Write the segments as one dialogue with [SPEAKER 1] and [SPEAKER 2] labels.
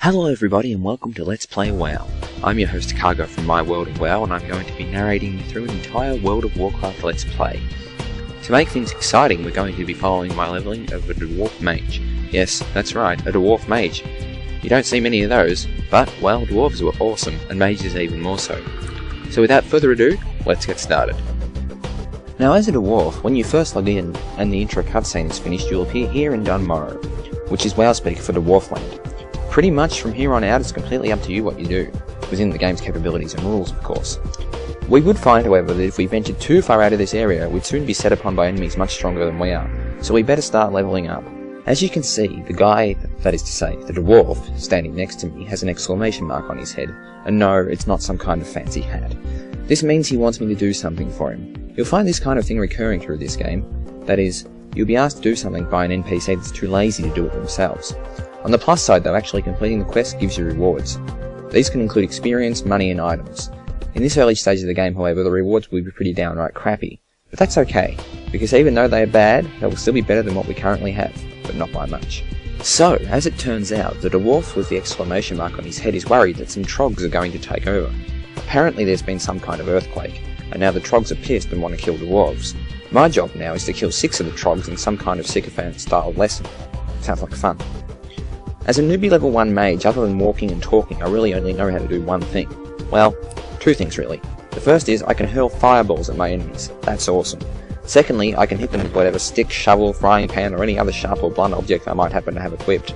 [SPEAKER 1] Hello everybody and welcome to Let's Play WoW. I'm your host Cargo from MWOWOW and I'm going to be narrating you through an entire World of Warcraft Let's Play. To make things exciting, we're going to be following my leveling of a Dwarf Mage. Yes, that's right, a Dwarf Mage. You don't see many of those, but, well, Dwarves were awesome, and Mages even more so. So without further ado, let's get started. Now as a Dwarf, when you first log in and the intro cutscene is finished, you'll appear here in Dunmorrow, which is WoW speak for Dwarfland. Pretty much from here on out it's completely up to you what you do, within the game's capabilities and rules of course. We would find however that if we ventured too far out of this area we'd soon be set upon by enemies much stronger than we are, so we better start leveling up. As you can see, the guy, that is to say, the Dwarf, standing next to me has an exclamation mark on his head, and no, it's not some kind of fancy hat. This means he wants me to do something for him. You'll find this kind of thing recurring through this game, that is, you'll be asked to do something by an NPC that's too lazy to do it themselves. On the plus side though, actually completing the quest gives you rewards. These can include experience, money and items. In this early stage of the game however, the rewards will be pretty downright crappy. But that's okay, because even though they are bad, they will still be better than what we currently have, but not by much. So, as it turns out, the Dwarf with the exclamation mark on his head is worried that some Trogs are going to take over. Apparently there's been some kind of earthquake, and now the Trogs are pissed and want to kill Dwarves. My job now is to kill 6 of the Trogs in some kind of sycophant-style lesson. Sounds like fun. As a newbie level 1 mage, other than walking and talking, I really only know how to do one thing. Well, 2 things really. The first is I can hurl fireballs at my enemies. That's awesome. Secondly, I can hit them with whatever stick, shovel, frying pan or any other sharp or blunt object I might happen to have equipped.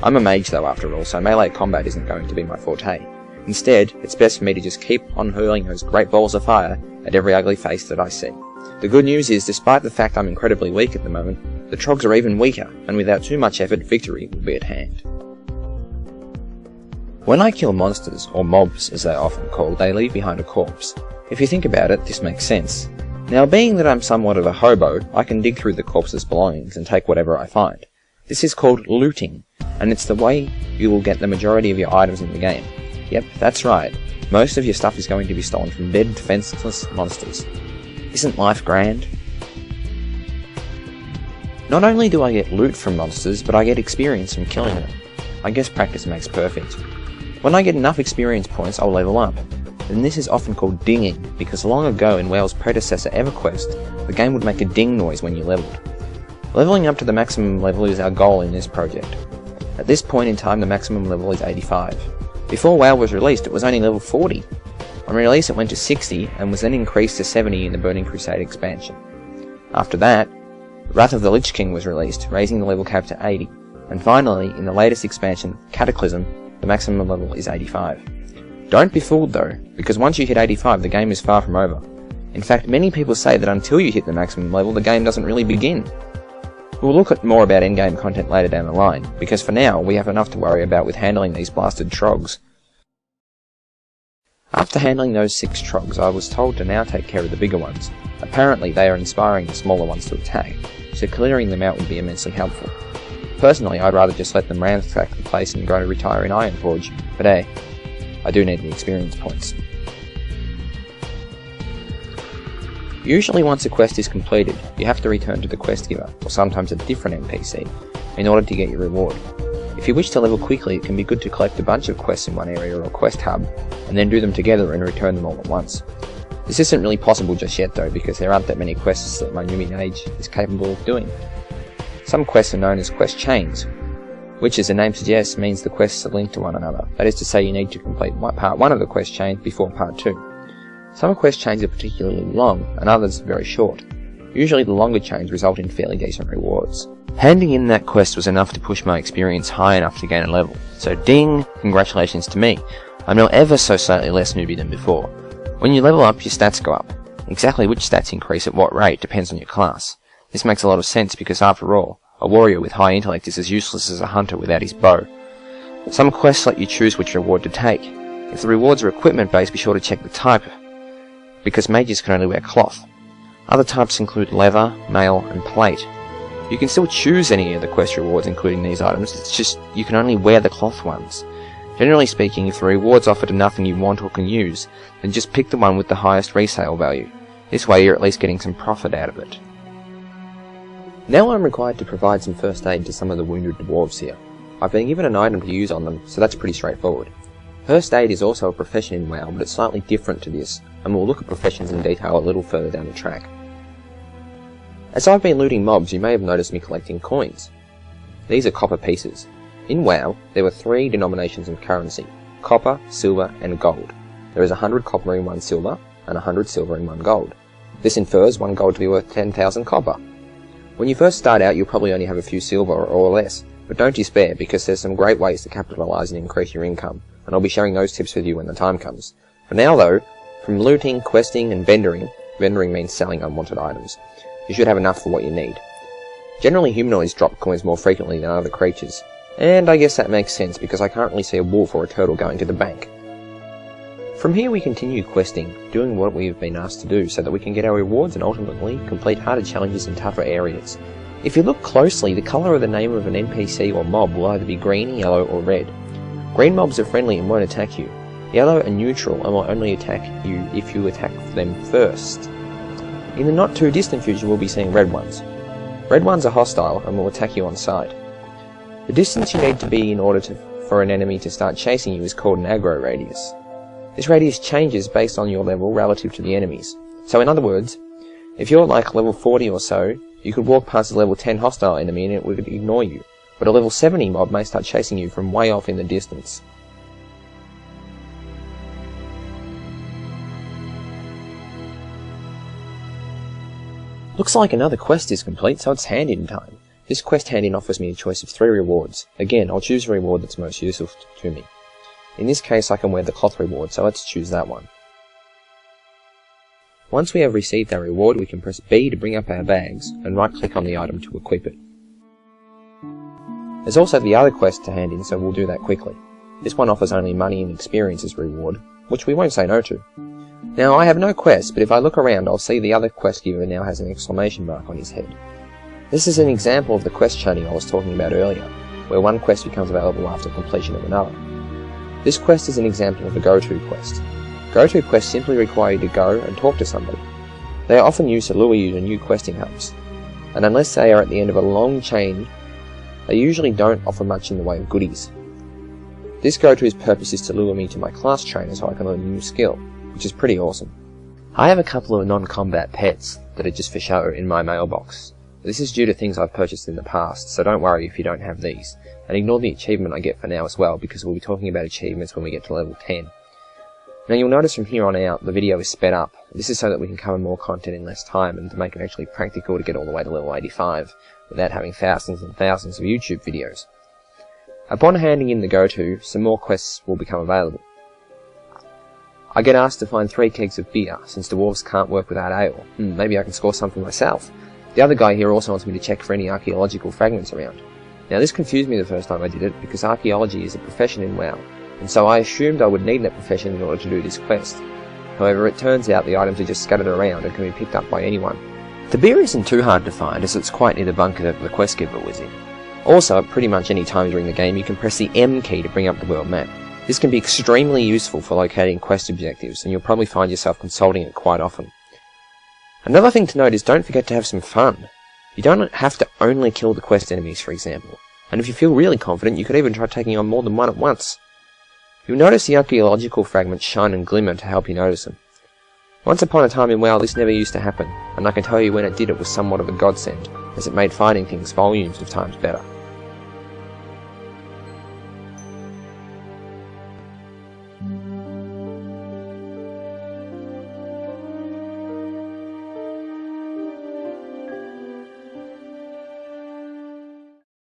[SPEAKER 1] I'm a mage though after all, so melee combat isn't going to be my forte. Instead, it's best for me to just keep on hurling those great balls of fire at every ugly face that I see. The good news is, despite the fact I'm incredibly weak at the moment, the Trogs are even weaker, and without too much effort, victory will be at hand. When I kill monsters, or mobs as they are often called, they leave behind a corpse. If you think about it, this makes sense. Now being that I'm somewhat of a hobo, I can dig through the corpse's belongings and take whatever I find. This is called looting, and it's the way you will get the majority of your items in the game. Yep, that's right. Most of your stuff is going to be stolen from dead, defenseless monsters. Isn't life grand? Not only do I get loot from monsters, but I get experience from killing them. I guess practice makes perfect. When I get enough experience points, I'll level up. And this is often called dinging, because long ago in WoW's predecessor EverQuest, the game would make a ding noise when you leveled. Leveling up to the maximum level is our goal in this project. At this point in time, the maximum level is 85. Before WoW was released, it was only level 40. On release it went to 60, and was then increased to 70 in the Burning Crusade expansion. After that, Wrath of the Lich King was released, raising the level cap to 80, and finally, in the latest expansion, Cataclysm, the maximum level is 85. Don't be fooled though, because once you hit 85 the game is far from over. In fact, many people say that until you hit the maximum level the game doesn't really begin. We'll look at more about endgame content later down the line, because for now we have enough to worry about with handling these blasted Trogs. After handling those 6 Trogs, I was told to now take care of the bigger ones. Apparently they are inspiring the smaller ones to attack, so clearing them out would be immensely helpful. Personally, I'd rather just let them ransack the place and go to retire in Ironforge, but hey, I do need the experience points. Usually once a quest is completed, you have to return to the quest giver, or sometimes a different NPC, in order to get your reward. If you wish to level quickly, it can be good to collect a bunch of quests in one area or a quest hub, and then do them together and return them all at once. This isn't really possible just yet though, because there aren't that many quests that my newbie Mage is capable of doing. Some quests are known as quest chains, which as the name suggests means the quests are linked to one another. That is to say you need to complete part 1 of the quest chain before part 2. Some quest chains are particularly long, and others very short. Usually the longer chains result in fairly decent rewards. Handing in that quest was enough to push my experience high enough to gain a level, so ding, congratulations to me. I'm now ever so slightly less newbie than before. When you level up, your stats go up. Exactly which stats increase at what rate depends on your class. This makes a lot of sense because after all, a warrior with high intellect is as useless as a hunter without his bow. Some quests let you choose which reward to take. If the rewards are equipment based, be sure to check the type, because mages can only wear cloth. Other types include leather, mail and plate. You can still choose any of the quest rewards including these items, it's just you can only wear the cloth ones. Generally speaking, if the rewards offer to nothing you want or can use, then just pick the one with the highest resale value. This way you're at least getting some profit out of it. Now I'm required to provide some first aid to some of the wounded dwarves here. I've been given an item to use on them, so that's pretty straightforward. First aid is also a profession in WoW, but it's slightly different to this, and we'll look at professions in detail a little further down the track. As I've been looting mobs, you may have noticed me collecting coins. These are copper pieces. In WoW, there were 3 denominations of currency: copper, silver, and gold. There is 100 copper in 1 silver, and 100 silver in 1 gold. This infers 1 gold to be worth 10,000 copper. When you first start out, you'll probably only have a few silver or less, but don't despair, because there's some great ways to capitalise and increase your income, and I'll be sharing those tips with you when the time comes. For now though, from looting, questing, and vendoring means selling unwanted items, you should have enough for what you need. Generally, humanoids drop coins more frequently than other creatures, and I guess that makes sense because I can't really see a wolf or a turtle going to the bank. From here we continue questing, doing what we've been asked to do so that we can get our rewards and ultimately complete harder challenges in tougher areas. If you look closely, the colour of the name of an NPC or mob will either be green, yellow, or red. Green mobs are friendly and won't attack you. Yellow are neutral and will only attack you if you attack them first. In the not too distant future we'll be seeing red ones. Red ones are hostile and will attack you on sight. The distance you need to be in order for an enemy to start chasing you is called an aggro radius. This radius changes based on your level relative to the enemies. So in other words, if you're like level 40 or so, you could walk past a level 10 hostile enemy and it would ignore you, but a level 70 mob may start chasing you from way off in the distance. Looks like another quest is complete, so it's hand-in time. This quest hand-in offers me a choice of 3 rewards. Again, I'll choose a reward that's most useful to me. In this case I can wear the cloth reward, so let's choose that one. Once we have received our reward, we can press B to bring up our bags, and right-click on the item to equip it. There's also the other quest to hand in, so we'll do that quickly. This one offers only money and experience as reward, which we won't say no to. Now, I have no quest, but if I look around, I'll see the other quest giver now has an exclamation mark on his head. This is an example of the quest chaining I was talking about earlier, where one quest becomes available after completion of another. This quest is an example of a go-to quest. Go-to quests simply require you to go and talk to somebody. They are often used to lure you to new questing hubs, and unless they are at the end of a long chain, they usually don't offer much in the way of goodies. This go-to's purpose is to lure me to my class trainer so I can learn a new skill, which is pretty awesome. I have a couple of non-combat pets that are just for show in my mailbox. This is due to things I've purchased in the past, so don't worry if you don't have these, and ignore the achievement I get for now as well, because we'll be talking about achievements when we get to level 10. Now you'll notice from here on out, the video is sped up. This is so that we can cover more content in less time, and to make it actually practical to get all the way to level 85, without having thousands and thousands of YouTube videos. Upon handing in the go-to, some more quests will become available. I get asked to find 3 kegs of beer, since dwarves can't work without ale. Maybe I can score some for myself. The other guy here also wants me to check for any archaeological fragments around. Now this confused me the first time I did it, because archaeology is a profession in WoW, and so I assumed I would need that profession in order to do this quest. However, it turns out the items are just scattered around and can be picked up by anyone. The beer isn't too hard to find, as it's quite near the bunker that the quest giver was in. Also, at pretty much any time during the game, you can press the M key to bring up the world map. This can be extremely useful for locating quest objectives, and you'll probably find yourself consulting it quite often. Another thing to note is don't forget to have some fun. You don't have to only kill the quest enemies, for example, and if you feel really confident, you could even try taking on more than one at once. You'll notice the archaeological fragments shine and glimmer to help you notice them. Once upon a time in WoW, this never used to happen, and I can tell you when it did, it was somewhat of a godsend, as it made finding things volumes of times better.